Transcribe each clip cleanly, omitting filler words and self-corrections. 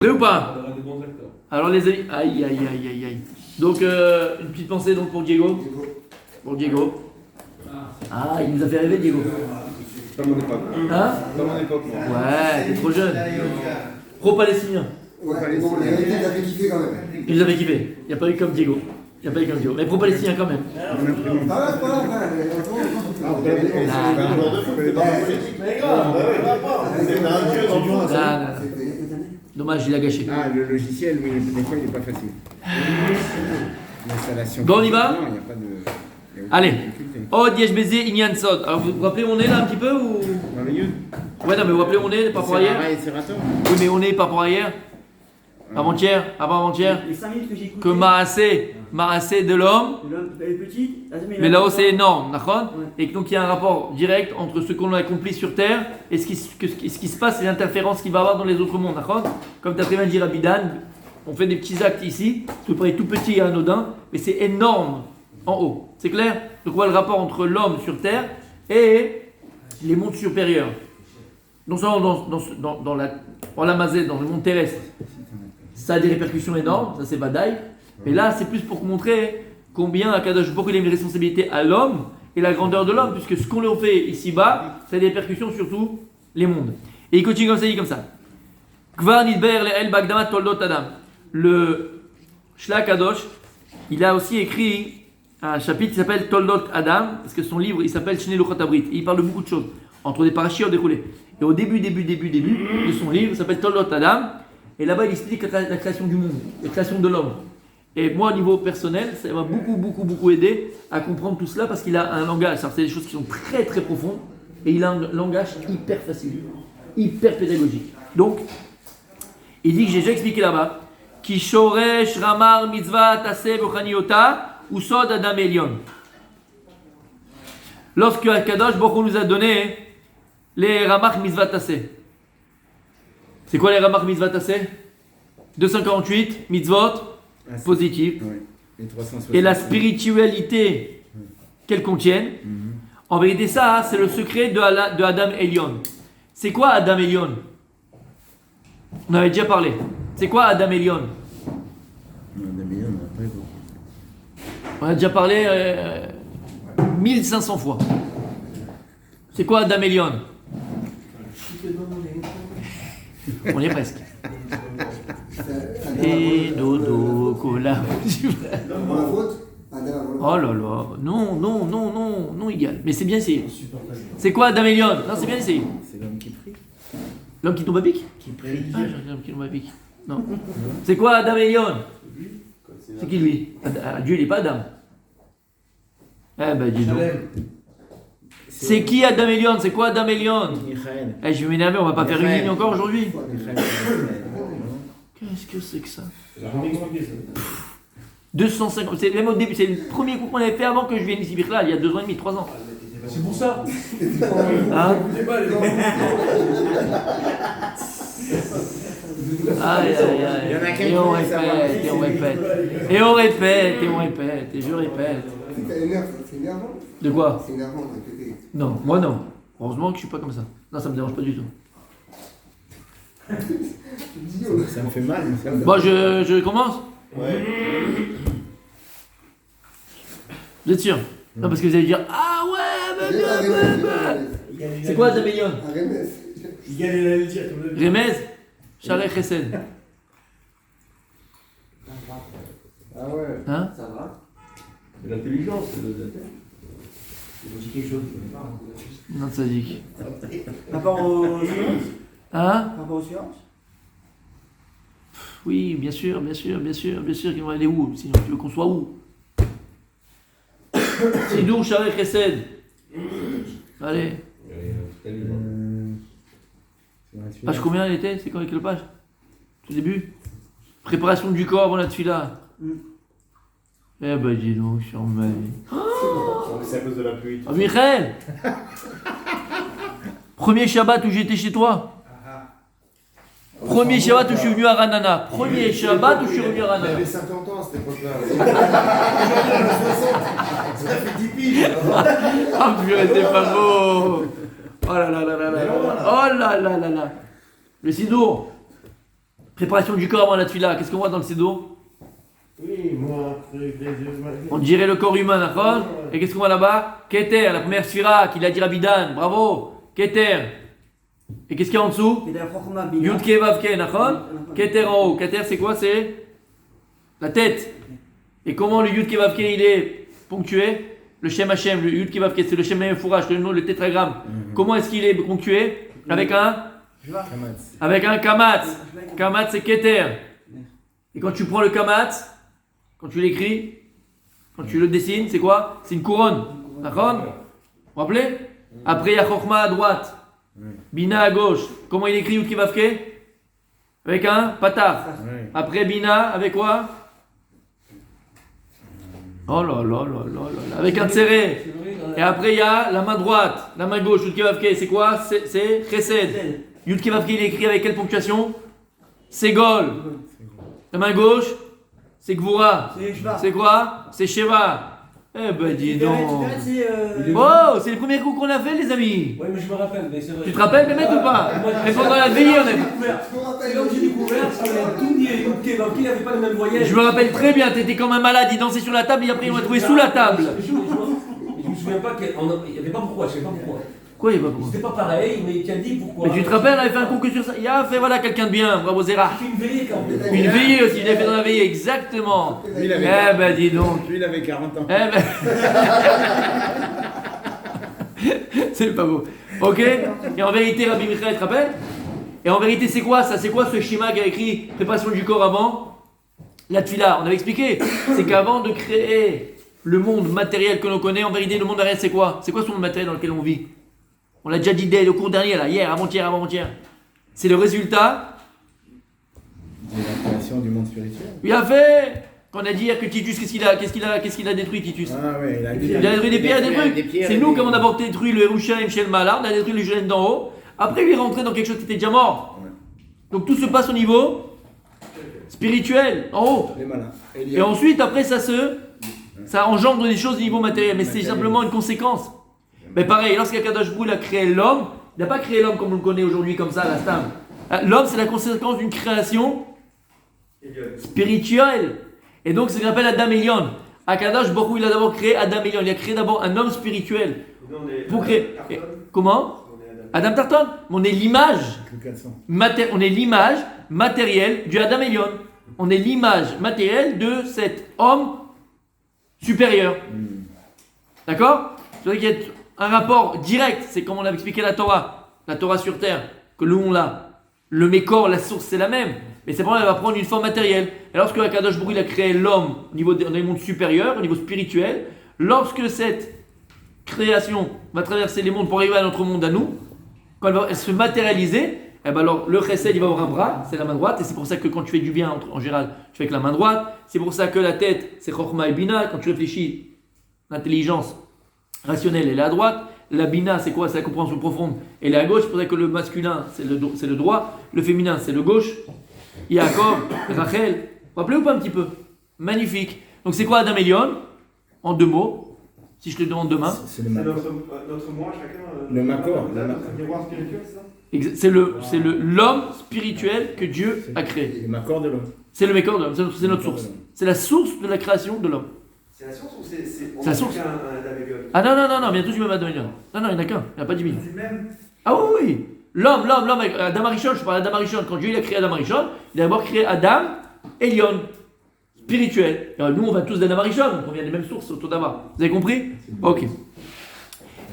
Vrai ou pas? Alors les amis, aïe aïe aïe aïe aïe. Donc une petite pensée donc pour Diego. Pour Diego. Ah, il nous a fait rêver Diego. Pas mon époque. Hein? Pas mon époque, moi. Ouais, t'es trop jeune. Pro-palestinien. Ouais, bon, il a fait kiffer quand même. Il nous avait kiffé. Il n'y a pas eu comme Diego. Il n'y a pas eu comme Diego. Mais pro-palestinien quand même. Ah ouais, pas Dommage, il a gâché. Ah, le logiciel, oui, des fois, il n'est pas facile. L'installation. Bon, on y va? Non, il n'y a pas de... Allez. Oh, Diège Bézé, Inyan Sod. Alors vous vous rappelez où on est là un petit peu ou... Merveilleux. Ouais, non, mais vous vous rappelez où on est par rapport à hier? C'est raton. Oui, mais on est par rapport à hier? Avant-hier? Avant-avant-hier? Les 5 minutes que j'ai écoutées. Que Maasé de l'homme. Elle est petite. Mais là-haut c'est énorme, d'accord? Et donc il y a un rapport direct entre ce qu'on a accompli sur terre et ce qui se passe et l'interférence qu'il va y avoir dans les autres mondes, d'accord? Comme tu as très bien dit Rabidan, on fait des petits actes ici, ça peut paraître tout petit et anodin, mais c'est énorme en haut. C'est clair? Donc on voit le rapport entre l'homme sur terre et les mondes supérieurs. Non seulement dans la Mazette, dans le monde terrestre, ça a des répercussions énormes, ça c'est Badaï, mais là c'est plus pour montrer combien Akadosh Baruch Hu, il a une responsabilité à l'homme et la grandeur de l'homme, puisque ce qu'on leur fait ici-bas, ça a des répercussions sur tous les mondes. Et il continue comme ça, il dit comme ça. Kvar nidber le'el bagdamat toldot adam. Le Shla Kadosh, il a aussi écrit un chapitre qui s'appelle Toldot Adam, parce que son livre il s'appelle Shnei Luchot Abrit. Il parle de beaucoup de choses, entre des parachutes déroulés. Et au début de son livre, il s'appelle Toldot Adam, et là-bas il explique la création du monde, la création de l'homme. Et moi, au niveau personnel, ça m'a beaucoup aidé à comprendre tout cela parce qu'il a un langage. C'est des choses qui sont très très profondes et il a un langage hyper facile, hyper pédagogique. Donc, il dit que j'ai déjà expliqué là-bas Ki shoresh ramar mitzvah taseh bochaniota ou sod adam elion. Lorsque Akadosh Baruch Hu nous a donné les ramar mitzvah taseh. C'est quoi les ramar mitzvah taseh? 248 mitzvot positive, oui. Et la spiritualité qu'elles contiennent. En vérité, ça, c'est le secret de Adam Elion. C'est quoi Adam Elion? On avait déjà parlé. C'est quoi Adam Elion? On a déjà parlé 1500 fois. C'est quoi Adam Elion? On y est presque. Et dodo, cola. Oh là là, non, égal. Mais c'est bien essayé. C'est quoi Adam Elion? Non, c'est bien essayé. C'est l'homme qui prie. L'homme qui tombe à pic? Qui prie. Ah, j'ai l'homme qui tombe à pic. Non. C'est quoi Adam Elion? C'est qui lui? Dieu, il n'est pas Adam. Eh ben, dis donc. C'est qui Adam Elion? C'est quoi Adam Elion? Michael. Eh, je vais m'énerver, on va pas faire une ligne encore aujourd'hui. Michael. Qu'est-ce que c'est que ça? 250, c'est même au début, c'est le premier coup qu'on avait fait avant que je vienne ici, là, il y a 2 ans et demi, 3 ans. C'est pour ça. Hein? Aïe. Il y en a qu'un Et qui on voulait savoir. répète, et on répète. Et on répète, et je répète. C'est énervant. De quoi? C'est énervant de répéter. Non, moi non. Heureusement que je suis pas comme ça. Non, ça me dérange pas du tout. Ça me fait mal. Mais ça me... Bon, je commence? Ouais. Vous êtes sûr? Non, parce que vous allez dire ah ouais, c'est quoi Adam Elion? Il galère à le dire comme le Remez, Shalech Chesed. Ah ouais. Hein? Ça va. C'est l'intelligence. Il vous dit quelque chose. Non, sadique. Par rapport aux sciences. Hein? Par rapport aux sciences. Oui, bien sûr qu'ils vont aller où? Sinon, tu veux qu'on soit où? Sidour Shalech Chesed. Allez. Page combien elle était? C'est quoi quelle page? Tout début? Préparation du corps avant la tefila. Eh ben dis donc, je suis en ma vie. C'est à cause de la pluie. Ah, Michael! Premier Shabbat où j'étais chez toi. Premier Shabbat où je suis venu à Ranana. Premier Shabbat où je suis venu à Il Ranana. avait 50 ans à cette époque-là. Ça fait 10 piges. Ah purée, c'est pas beau! Oh là là là là là là. Oh là là là là. Le Sidour. Préparation du corps avant la tefila. Qu'est-ce qu'on voit dans le Sidour? Oui, moi, On dirait le corps humain, d'accord? Et qu'est-ce qu'on voit là-bas? Keter, la première sphira qu'il a dit Rabidan. Bravo. Keter. Et qu'est-ce qu'il y a en dessous? Yud Ke Vav Ke, d'accord? Keter en haut. Keter, c'est quoi? C'est la tête. Et comment le Yud Ke Vav Ke, il est ponctué? Le Shem Hashem, le Yud Ke Vav Ke, c'est le Shem Fourage, le nom, le tétragramme. Comment est-ce qu'il est ponctué? Avec un kamatz. Kamatz, c'est Keter. Et quand tu prends le kamatz, quand tu l'écris, quand tu le dessines, c'est quoi? C'est une couronne. D'accord? Vous vous rappelez? Après, il y a Chokhma à droite. Bina à gauche. Comment il écrit Yud Ke Vav Ke? Avec un pataf. Après Bina, avec quoi? Oh là là là là là. Avec un tséré. Et après, il y a la main droite, la main gauche. Yud Ke Vav Ke, c'est quoi? C'est Chesed. Yud Ke Vav Ke, il est écrit avec quelle ponctuation? C'est Gol. La main gauche, c'est Gvura. C'est quoi? C'est Sheva. Eh ben dis donc. Oh, c'est les premiers coups qu'on a fait, les amis. Oui, mais je me rappelle, mais c'est vrai. Tu te rappelles, les mecs ou pas? Mais pendant la veillée, on a... C'est là où j'ai découvert parce qu'on a tout nié. Il n'avait pas le même voyage. Je me rappelle très bien, t'étais comme un malade, il dansait sur la table et après il m'a trouvé sous la table. Je me souviens pas qu'il n'y avait pas pourquoi, je sais pas pourquoi. Quoi, il va pourquoi? C'était pas pareil, mais tu as dit pourquoi. Mais tu te rappelles, on avait fait un concours sur ça. Il a fait voilà quelqu'un de bien, bravo Zera. J'ai fait une veillée quand même. Une veillée aussi, il a fait dans la veillée, exactement. Lui, il avait Eh ben dis donc. Lui, il avait 40 ans. Eh ben. C'est pas beau. Ok? Et en vérité, Rabbi Michael, tu te rappelles? Et en vérité, c'est quoi ça? C'est quoi ce schéma qui a écrit préparation du corps avant la tefila? On avait expliqué. C'est qu'avant de créer le monde matériel que l'on connaît, en vérité, le monde réel, c'est quoi? C'est quoi ce monde matériel dans lequel on vit? On l'a déjà dit dès le cours dernier, là, hier, avant-hier. C'est le résultat De la création du monde spirituel. Il a fait. Qu'on a dit hier que Titus, qu'est-ce qu'il a détruit, Titus? Ah ouais, Il a détruit des pierres et des trucs. C'est nous qui avons d'abord détruit le Yerushalayim Shelma, là, on a détruit le Jérusalem d'en haut. Après, il est rentré dans quelque chose qui était déjà mort. Donc tout se passe au niveau spirituel, en haut. Les malins. Et ensuite, après, ça engendre des choses au niveau matériel, mais c'est simplement une conséquence. Mais pareil, lorsqu'Akadosh Baruch Hu a créé l'homme, il n'a pas créé l'homme comme on le connaît aujourd'hui, comme ça, la stam. L'homme, c'est la conséquence d'une création spirituelle. Et donc, c'est ce qu'on appelle Adam Elion. Akadosh Baruch Hu, il a d'abord créé Adam Elion. Il a créé d'abord un homme spirituel. Pour créer. Comment? Adam Tarton. On est l'image. On est l'image matérielle du Adam Elion. On est l'image matérielle de cet homme supérieur. D'accord? C'est vrai qu'il y a un rapport direct. C'est comme on l'avait expliqué la Torah sur terre, que nous on l'a. Le Mékor, la source, c'est la même. Mais c'est pour elle va prendre une forme matérielle. Et lorsque Akadosh Baruch Hu a créé l'homme au niveau dans les mondes supérieurs, au niveau spirituel, lorsque cette création va traverser les mondes pour arriver à notre monde à nous, quand elle va se matérialiser, eh ben alors le chesed il va avoir un bras, c'est la main droite, et c'est pour ça que quand tu fais du bien en général, tu fais avec la main droite. C'est pour ça que la tête, c'est chokhma et bina. Quand tu réfléchis, l'intelligence rationnelle elle est à droite. La bina, c'est quoi? C'est la compréhension profonde. Elle est à gauche. C'est pour ça que le masculin, c'est le droit. Le féminin, c'est le gauche. Yaakov, Rachel. Vous vous rappelez ou pas un petit peu? Magnifique. Donc c'est quoi Adam Elion? En deux mots, si je te demande demain. C'est le Makor. Notre moi, chacun. Le Makor. Le miroir spirituel, c'est ça? C'est l'homme spirituel que Dieu a créé. Le Makor de l'homme. C'est le Mékor de l'homme, c'est notre source. C'est la source de la création de l'homme. C'est la source ou c'est la source. Un Adam Elion? Ah non, bien tous du même Adam Elion. Non, il n'y en a qu'un, il n'y en a pas 10 000. C'est le même. Ah oui. L'homme, Adam Arishon, je parle d'Adam Arishon. Quand Dieu il a créé Adam Arishon, il a d'abord créé Adam Elion, spirituel. Et nous, on va tous d'Adam Arishon, donc on vient des mêmes sources autour d'Adam. Vous avez compris? Ok.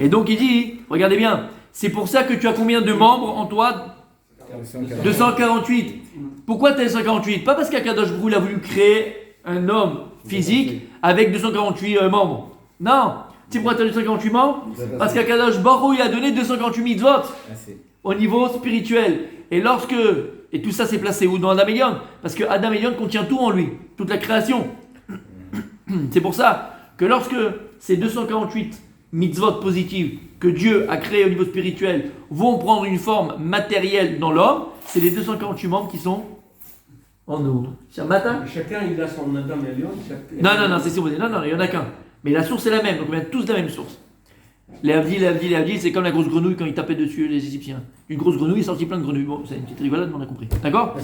Et donc il dit, regardez bien, c'est pour ça que tu as combien de membres en toi? 248. Pourquoi tu as 248? Pas parce qu'Akadosh Baruch Hu a voulu créer un homme physique avec 248 membres. Non. Tu sais pourquoi tu as 248 membres? Parce qu'Akadosh Baruch Hu a donné 248 mitzvot au niveau spirituel. Et et tout ça s'est placé où? Dans Adam Elion. Parce que Adam Elion contient tout en lui, toute la création. C'est pour ça que lorsque ces 248 mitzvot positives que Dieu a créées au niveau spirituel vont prendre une forme matérielle dans l'homme, c'est les 248 membres qui sont en nous. Matin. Chacun il a son Adam Elion. Non, c'est supposé. Non, il n'y en a qu'un. Mais la source est la même, donc on vient tous de la même source. Les Avdil, c'est comme la grosse grenouille quand ils tapaient dessus les Égyptiens. Une grosse grenouille est sortie plein de grenouilles. Bon, c'est une petite rigolade, mais on a compris. D'accord?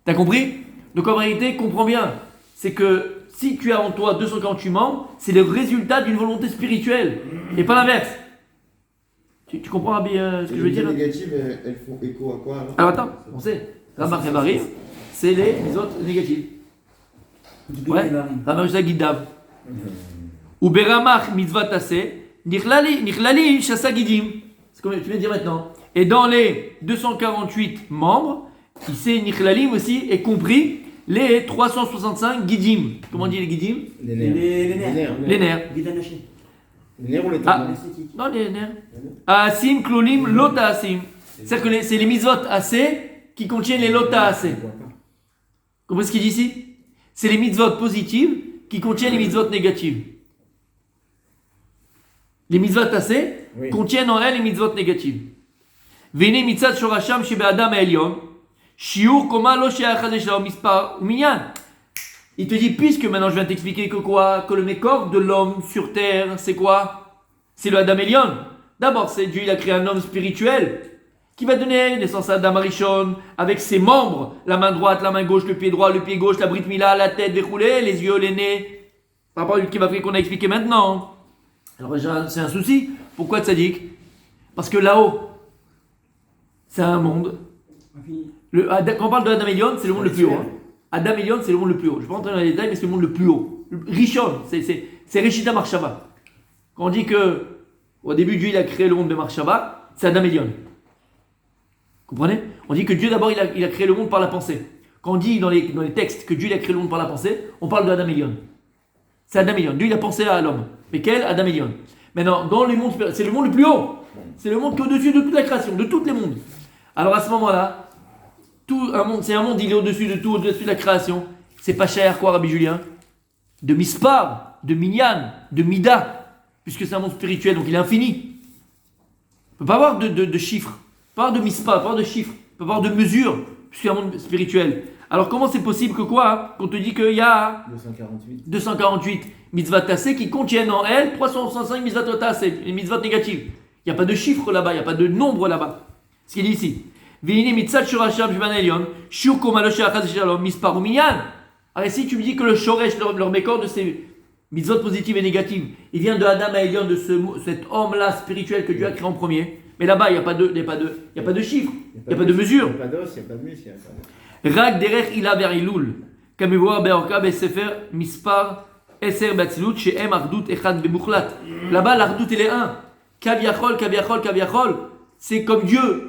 T'as compris? Donc en réalité, comprends bien, c'est que si tu as en toi 248 membres, c'est le résultat d'une volonté spirituelle, et pas l'inverse. Tu comprends Rabbi, ce que je veux dire? Les négatives, elles font écho à quoi alors? Alors attends, on sait, Ramar Revarim, c'est les autres négatives. Ouais, Ramar Gidav. Ou Beramach mitzvah tassé, Nichlali shasa gidim. C'est comme tu viens de dire maintenant. Et dans les 248 membres, ici Nichlalim aussi est compris les 365 gidim. Comment on dit les gidim? Les nerfs. Les nerfs. Guidanaché. Les nerfs ou les Ah. tendons? L'esthétique. Non, les nerfs. Asim, klolim, lota asim. C'est-à-dire que c'est les mitzvot assez qui contiennent les lota assez. On voit pas. Comprenez ce qu'il dit ici? C'est les mitzvot positives qui contiennent les mitzvot négatives. Les mitzvot assez Oui. contiennent en elles les mitzvot négatives. Vene mitzvot shorasham shebe adam elyon, shiur koma lo she'achad shalom mispar uminyan. Il te dit, puisque maintenant je viens t'expliquer que quoi? Que le mécor de l'homme sur terre, c'est quoi? C'est le Adam Elyon. D'abord, c'est Dieu, il a créé un homme spirituel qui va donner naissance à Adam Arishon avec ses membres, la main droite, la main gauche, le pied droit, le pied gauche, la brit mila, la tête déroulée, les yeux, les nez. Par rapport à qui va faire qu'on a expliqué maintenant. Alors c'est un souci. Pourquoi tzaddik? Parce que là-haut, c'est un monde. Infini. Quand on parle de Adam Elyon, c'est le monde le plus haut. Hein. Adam Elyon, c'est le monde le plus haut. Je ne vais pas rentrer dans les détails, mais c'est le monde le plus haut. Rishon, c'est Rishita Marshava. Quand on dit que au début Dieu il a créé le monde de Marshava, c'est Adam Elyon. Comprenez? On dit que Dieu d'abord il a créé le monde par la pensée. Quand on dit dans les textes que Dieu il a créé le monde par la pensée, on parle de Adam Elyon. C'est Adam Elyon. Dieu il a pensé à l'homme. Mais quel? Adam Elyon. Maintenant, dans les mondes, c'est le monde le plus haut. C'est le monde qui est au-dessus de toute la création, de tous les mondes. Alors à ce moment-là, c'est un monde, il est au-dessus de tout, au-dessus de la création. C'est pas cher, quoi, Rabbi Julien? De Mispar, de Minyan, de Mida, puisque c'est un monde spirituel, donc il est infini. On ne peut pas avoir de chiffres, pas avoir de Mispar, pas avoir de chiffres, pas avoir de mesures, puisque c'est un monde spirituel. Alors comment c'est possible que quoi, hein, qu'on te dit qu'il y a 248 mitzvot tassés qui contiennent en elles 365 mitzvot tassés, les mitzvot négatives. Il n'y a pas de chiffres là-bas, il n'y a pas de nombre là-bas. Ce qu'il dit ici. Alors si tu me dis que le shoresh, leur mécor de ces mitzvot positives et négatives, il vient de Adam et Elion, de cet homme-là spirituel que Dieu a créé en premier. Mais là-bas, il n'y a pas de chiffres, il n'y a pas de mesure. Il n'y a pas d'os, il n'y a pas de muscle, il n'y a pas de... Rak derech ila verilul, kamivor beorka besefer mispar eser batzilut she'em ardut echad bemuchlat. Là-bas, l'ardut il est un. Kaviachol, kaviachol, kaviachol. C'est comme Dieu.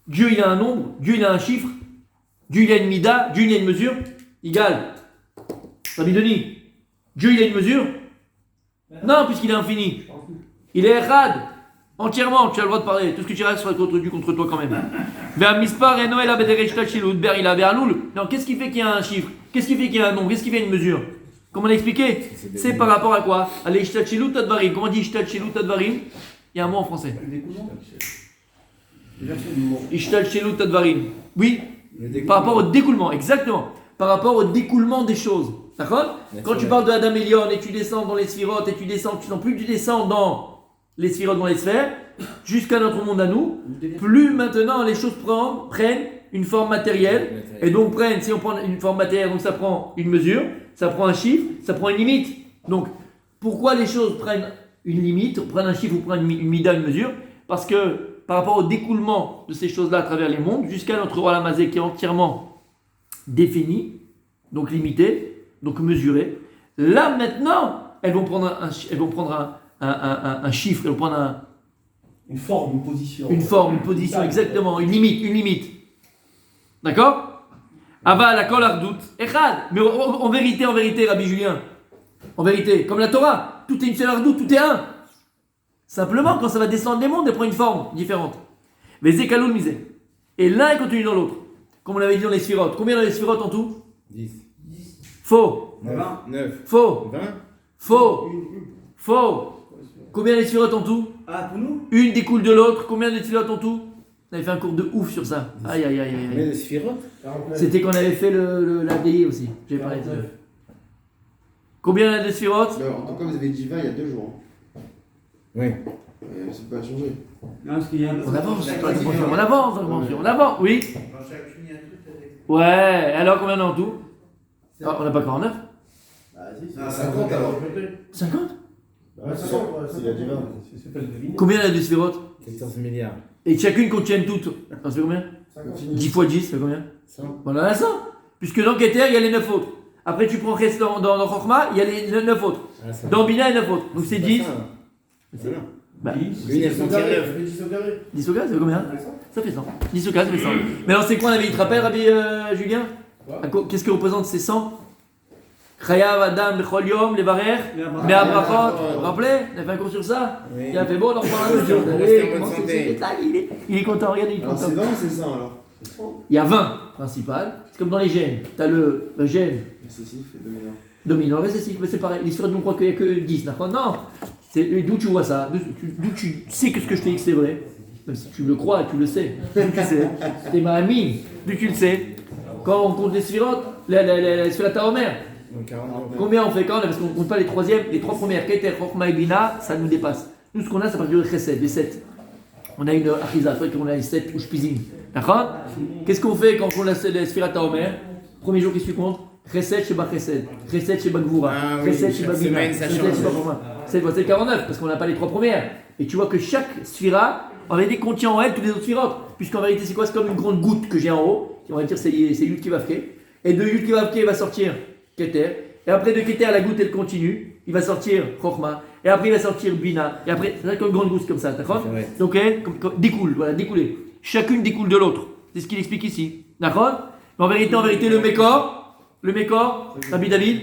Dieu il a un nombre, Dieu il a un chiffre, Dieu il a une mida, Dieu il a une mesure, égale. Rabbi Denis, Dieu il a une mesure? Non, puisqu'il est infini. Il est errad, entièrement, tu as le droit de parler. Tout ce que tu restes sera contre Dieu, contre toi quand même. Non, qu'est-ce qui fait qu'il y a un chiffre? Qu'est-ce qui fait qu'il y a un nombre? Qu'est-ce qui fait une mesure? Comme on a expliqué, c'est par rapport à quoi? Allez, ishtachilut advarim. Comment on dit ishtachilut advarim? Il y a un mot en français. Ishtachilut advarim. Oui, par rapport au découlement, exactement. Par rapport au découlement des choses. D'accord? Quand tu parles de Adam Elion et tu descends dans les sphirotes et tu descends dans les sphirotes, dans les sphères, jusqu'à notre monde à nous, plus maintenant les choses prennent une forme matérielle. Et donc si on prend une forme matérielle, donc ça prend une mesure, ça prend un chiffre, ça prend une limite. Donc pourquoi les choses prennent une limite, prennent un chiffre ou prennent une mida, une mesure? Parce que par rapport au découlement de ces choses-là à travers les mondes, jusqu'à notre roi Lamazé qui est entièrement défini, donc limité, donc mesuré, là maintenant, elles vont prendre un chiffre, elles vont prendre Une forme, une position. une forme, une position, exactement, une limite. D'accord? Ava la kol ardout, echad. Mais en vérité, Rabbi Julien, en vérité, comme la Torah, tout est une seule ardout, tout est un. Simplement, quand ça va descendre les mondes, elle prend une forme différente. Mais Zekaloun misé. Et l'un est contenu dans l'autre. Comme on l'avait dit dans les sphirotes. Combien dans les sphirotes en tout? 10, Faux. 9, Faux. 20, Faux. Combien les sphirotes en tout? Ah, pour nous? Une découle de l'autre. Combien de sphirotes en tout? On avait fait un cours de ouf sur ça. Aïe. mais le sphirote, C'était qu'on avait fait l'ADI aussi. J'ai parlé de ça. Combien de sphirotes? En tout cas, vous avez dit 20 il y a 2 jours. oui. C'est pas changé. Non, parce qu'il y a un... On avance, oui. Dans chaque ligne, il y a un truc avec Ouais, alors combien on a en tout? Ah, on n'a pas 49? Bah, si, Ah, 50 alors. 50? Ouais, 50, ouais, C'est la divin. C'est pas le deviner. Combien il y a de sphérotes? 14 milliards. Et chacune contiennent toutes. Ça fait combien? 10 fois 10, ça fait combien? 100. On en a 100. Puisque dans Keter, il y a les 9 autres. Après, tu prends Chesed dans Chokhmah, il y a les 9 autres. Ah, ça Dans Bina, il y a 9 autres. Donc c'est 10. Voilà. Bah, L'une, elle s'en tire 9. 10 au carré. 10 au cas, ça fait combien? Ça fait 100. 10 au cas, ça fait 100. Mais alors, c'est quoi, on avait, il te rappelle, Rabbi Julien? Qu'est-ce que représente ces 100? Chayav Adam Bechol Yom, les barrières, mais Abrachot, vous vous rappelez? On a fait un cours sur ça? Oui. Il a fait bon, on en reparle un autre jour. Pour Allez, rester en bonne comment c'est- santé. c'est- là, il est content, regardez, il est Alors content. c'est 20 ou c'est 100 alors? Il y a 20 principales. C'est comme dans les gènes. Tu as le gène Récessif et dominant. dominant récessif, mais c'est pareil. L'histoire, nous croit qu'il n'y a que 10. D'accord? Non. C'est d'où tu vois ça? D'où tu sais que ce que je te dis c'est vrai? Même si tu le crois, tu le sais. D'où tu sais? T'es ma amie. D'où tu le sais? Quand on compte les sphirotes, les sphirotes à Homer, Donc 40. combien on fait quand? Parce qu'on ne compte pas les troisièmes, les trois premières. Keter, Chokhmah et Bina, ça nous dépasse. Nous, ce qu'on a, ça part du Chesed, les 7. On a une Achiza, c'est vrai qu'on a les 7 ou Shpizim. D'accord? Qu'est-ce qu'on fait quand on a les sphirotes à Homer? Premier jour, qu'est-ce que tu comptes? Chesed chez Chesed, Chesed chez Gvura, Ah oui, Chesed chez chaque Bina, semaine, ça Chesed change. chez Chokhmah. C'est le 49, parce qu'on n'a pas les trois premières. Et tu vois que chaque sphira, en vérité, contient en elle tous les autres sphirotes. Puisqu'en vérité, c'est quoi? C'est comme une grande goutte que j'ai en haut. On va dire c'est Yud Kivavke. Et de Yud Kivavke, il va sortir Keter. Et après de Keter, la goutte, elle continue. Il va sortir Chokhmah. Et après, il va sortir Bina. Et après, c'est comme une grande goutte comme ça, d'accord? C'est vrai. Donc, découle, voilà, découler. Chacune découle de l'autre. C'est ce qu'il explique ici. D'accord? Mais en vérité, le Mécor, Rabbi David,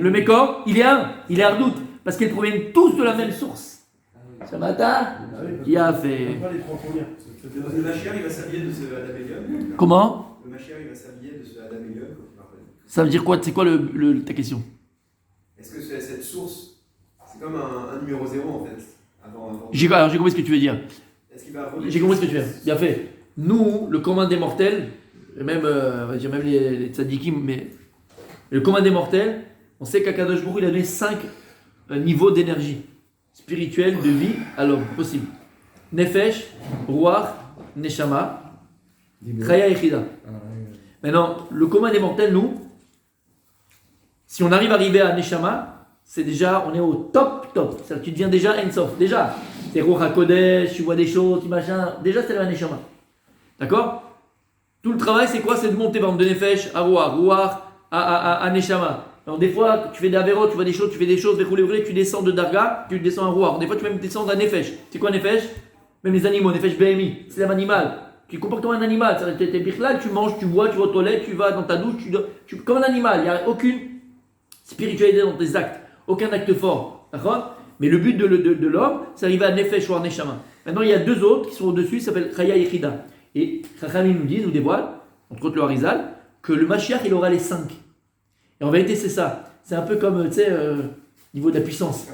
le Mécor, il est un, il est Ardout. Parce qu'ils proviennent tous de la même source. Ce matin, il a fait. Pas les 3 premières. Le Mashiach, il va s'habiller de ce Adam Elion. Comment? Le Mashiach, il va s'habiller de ce Adam Elion. Ça veut dire quoi? C'est quoi ta question? Est-ce que cette source, c'est comme un numéro 0 en fait avant... Alors j'ai compris ce que tu veux dire. Est-ce qu'il va J'ai compris ce que tu veux dire. Bien fait. Nous, le commun des mortels, et même, on va dire même les tzadikim, mais le commun des mortels, on sait qu'Akadosh Baruch Hu, il a donné 5 niveaux d'énergie spirituelle de vie à l'homme possible. Nefesh, Ruach, Neshama, Chaya et Chida. Maintenant, le commun des mortels, nous, si on arrive à Neshama, c'est déjà, on est au top. C'est-à-dire que tu deviens déjà Ensof. Déjà, t'es Ruach HaKodesh, tu vois des choses, tu machin. Déjà, c'est la Neshama. D'accord? Tout le travail, c'est quoi? C'est de monter, par exemple, de Nefesh à Ruach à Neshama. Alors, des fois, tu fais des Averot, tu vois des choses, tu descends de Darga, tu descends à Ruach. Des fois, tu peux même descendre à Nefesh. C'est quoi Nefesh? Même les animaux, Nefesh BMI, c'est l'âme animale. Tu te comportes comme un animal. T'es birlal, tu manges, tu bois, tu vas aux toilettes, tu vas dans ta douche, comme un animal. Il n'y a aucune spiritualité dans tes actes, aucun acte fort. D'accord? Mais le but de l'homme, c'est d'arriver à Nefesh ou à Neshama. Maintenant, il y a deux autres qui sont au-dessus, qui s'appellent Chaya et Chida. Et Chachamim nous disent, nous dévoilent, entre autres le Harizal, que le Mashiach, il aura les 5. Et en vérité, c'est ça. C'est un peu comme, tu sais, niveau de la puissance.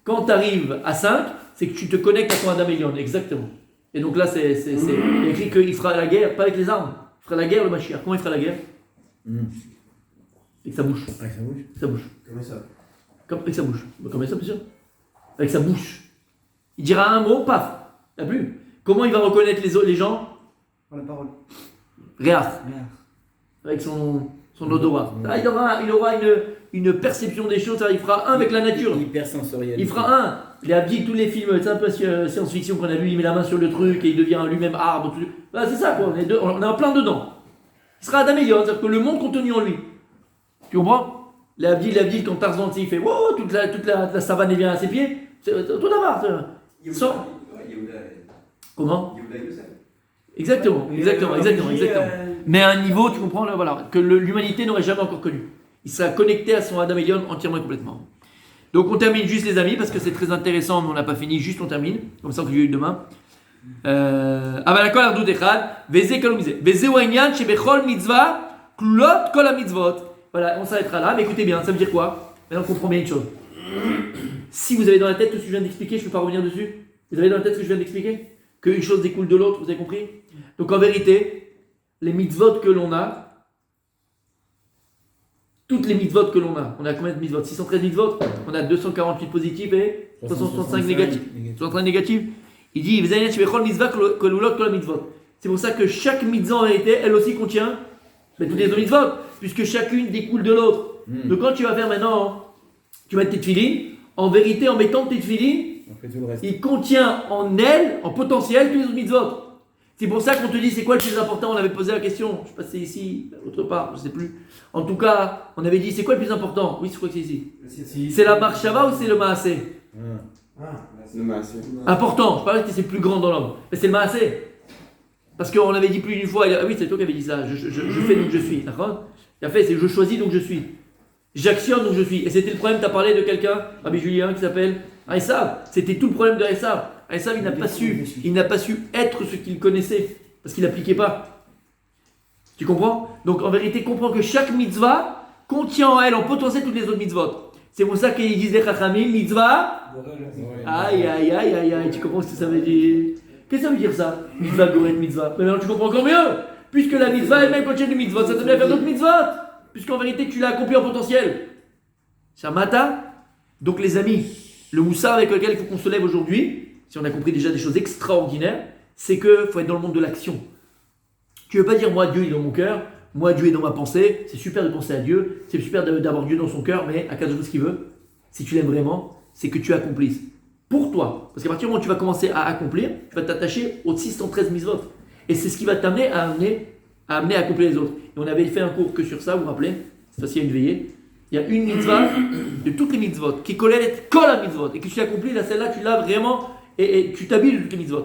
Quand tu arrives à 5, c'est que tu te connectes à ton Adam Elion. Exactement. Et donc là, c'est écrit qu'il fera la guerre, pas avec les armes. Il fera la guerre, le Mashiach. Comment il fera la guerre? Avec sa bouche. Avec sa bouche. Sa bouche. Comment ça? Avec sa bouche. Comment ça, bien sûr? Avec sa bouche. Il dira un mot, paf. T'as plus. Comment il va reconnaître les gens? Par la parole. Réaf. Avec son odorat. Là, il aura une perception des choses, il fera un avec la nature. Hypersensoriel. Il fera un. Il a dit tous les films, c'est un peu science-fiction qu'on a vu, il met la main sur le truc et il devient lui-même arbre. Là, c'est ça quoi, on est en plein dedans. Il sera Adam Elion, c'est-à-dire que le monde contenu en lui. Tu comprends? L'Abdil, quand Tarzan il fait wow, toute la savane vient à ses pieds, c'est tout d'abord. Comment? Exactement. Mais à un niveau, tu comprends, là, voilà, que l'humanité n'aurait jamais encore connu. Il sera connecté à son Adam Elion entièrement et complètement. Donc on termine juste les amis, parce que c'est très intéressant, mais on n'a pas fini, juste on termine, comme ça que j'ai eu demain. Voilà, on s'arrêtera là, mais écoutez bien, ça veut dire quoi? Maintenant on comprend bien une chose. Si vous avez dans la tête tout ce que je viens d'expliquer, je ne peux pas revenir dessus. Vous avez dans la tête ce que je viens d'expliquer? Qu'une chose découle de l'autre, vous avez compris? Donc en vérité, les mitzvot que l'on a, toutes les mitzvot que l'on a, on a combien de mitzvot? 613 mitzvot, on a 248 positifs et 365 négatifs. 335 négatifs. Il dit, c'est pour ça que chaque mitzvah en vérité, elle aussi contient Mais toutes les autres mitzvot, puisque chacune découle de l'autre. Donc quand tu vas faire maintenant, tu vas mettre tes tefilines, en vérité, en mettant tes tefilines, On fait tout le reste. il contient en elle, en potentiel, tous les autres mitzvot. C'est pour ça qu'on te dit c'est quoi le plus important. On avait posé la question, je sais pas si c'est ici, autre part, je sais plus. En tout cas, on avait dit c'est quoi le plus important. Oui, je crois que c'est ici. C'est la marshava ou c'est le maasé? Le maasé. Important, je parlais que c'est le plus grand dans l'homme. Mais c'est le maasé. Parce qu'on avait dit plus d'une fois, ah oui, c'est toi qui avais dit ça, je fais donc je suis. D'accord? Il a fait, c'est je choisis donc je suis. J'actionne donc je suis. Et c'était le problème, tu as parlé de quelqu'un, Rabbi Julien, qui s'appelle Esav. C'était tout le problème de Esav. Esav, il n'a pas su être ce qu'il connaissait, parce qu'il n'appliquait pas. Tu comprends? Donc en vérité, comprends que chaque mitzvah contient en elle, en potentiel, toutes les autres mitzvot. C'est pour ça qu'ils disent les chachamim, mitzvah. Aïe, aïe, aïe, aïe, aïe. Tu comprends ce que ça veut dire? Qu'est-ce que ça veut dire ça? Mitzvah, goret, mitzvah. Mais maintenant tu comprends encore mieux. Puisque la mitzvah elle-même contient des mitzvot, ça te met à faire d'autres mitzvot. Puisqu'en vérité, tu l'as accompli en potentiel. Shamata. Donc les amis, le moussard avec lequel il faut qu'on se lève aujourd'hui, si on a compris déjà des choses extraordinaires, c'est qu'il faut être dans le monde de l'action. Tu ne veux pas dire moi Dieu est dans mon cœur, moi Dieu est dans ma pensée, c'est super de penser à Dieu, c'est super d'avoir Dieu dans son cœur, mais à quelque chose ce qu'il veut, si tu l'aimes vraiment, c'est que tu accomplisses pour toi. Parce qu'à partir du moment où tu vas commencer à accomplir, tu vas t'attacher aux 613 mitzvot. Et c'est ce qui va t'amener à amener à accomplir les autres. Et on avait fait un cours que sur ça, vous vous rappelez, cette fois-ci il y a une veillée. Il y a une mitzvah de toutes les mitzvot qui collait kol la mitzvot. Et que tu accomplis, là, celle-là, tu l'as vraiment, et tu t'habilles de toutes les mitzvot.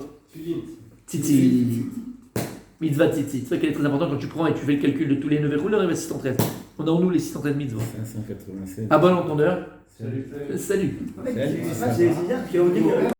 Tzitzit. Mitzvah tzitzit. C'est vrai qu'elle est très importante quand tu prends et tu fais le calcul de tous les 9 roules, on arrive à 613. On a en nous les 613 mitzvot. 587. À bon entendeur. Salut. Salut. C'est bizarre, puis on dit que